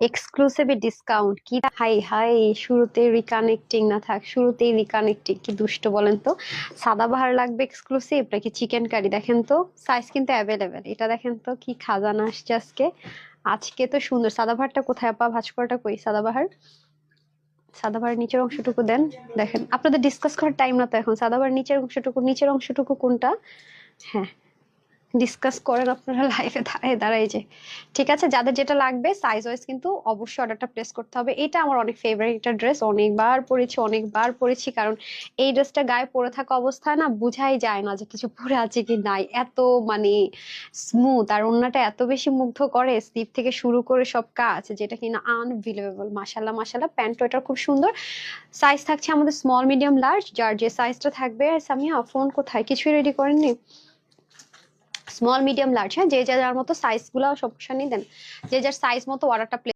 Exclusive discount কি? High high, শুরুতে reconnecting না থাক, শুরুতেই রিকানেক্টিং, কি দুষ্ট বলেন তো। সাদাবাহার লাগবে এক্সক্লুসিভ নাকি চিকেন কারি? দেখেন তো, সাইজ কিন্তু অ্যাভেলেবেল। এটা দেখেন তো কি খাজানা আসছে আজকে। আজকে তো সুন্দর। সাদাবাহারটা কোথায় আপা? ভাঁজ করাটা কই সাদাবাহার? সাদাবাহার নিচের অংশটুকু দেন। দেখেন, আপনাদের ডিসকাস করার টাইম না তো এখন। সাদাবাহার নিচের অংশটুকু, নিচের অংশটুকু কোনটা? হ্যাঁ, ডিসকাস করেন আপনারা লাইভে দাঁড়ায় দাঁড়ায় যে। ঠিক আছে, যাদের যেটা লাগবে সাইজ ওয়াইজ কিন্তু অবশ্যই অর্ডারটা প্লেস করতে হবে। এটা আমার অনেক ফেভারিট একটা ড্রেস, অনেকবার পরেছি অনেকবার পরেছি, কারণ এই ড্রেসটা গায়ে পরে থাকা অবস্থায় না বুঝাই যায় না যে কিছু পরে আছে কি নাই, এত মানে স্মুথ। আর ওন্নাটা এত বেশি মুগ্ধ করে, স্লিপ থেকে শুরু করে সব কাজ, যেটা কিনা আনবিলিভেবল। মাশাল্লাহ মাশাল্লাহ, প্যান্টও এটা খুব সুন্দর। সাইজ থাকছে আমাদের স্মল মিডিয়াম লার্জ, যার যে সাইজটা থাকবে। সামিয়া ফোন কোথায়? কিছুই রেডি করেননি? স্মল মিডিয়াম লার্জ, হ্যাঁ, যে যার মতো সাইজ গুলা সমস্যা নেই, দেন যে যার সাইজ মতো অর্ডারটা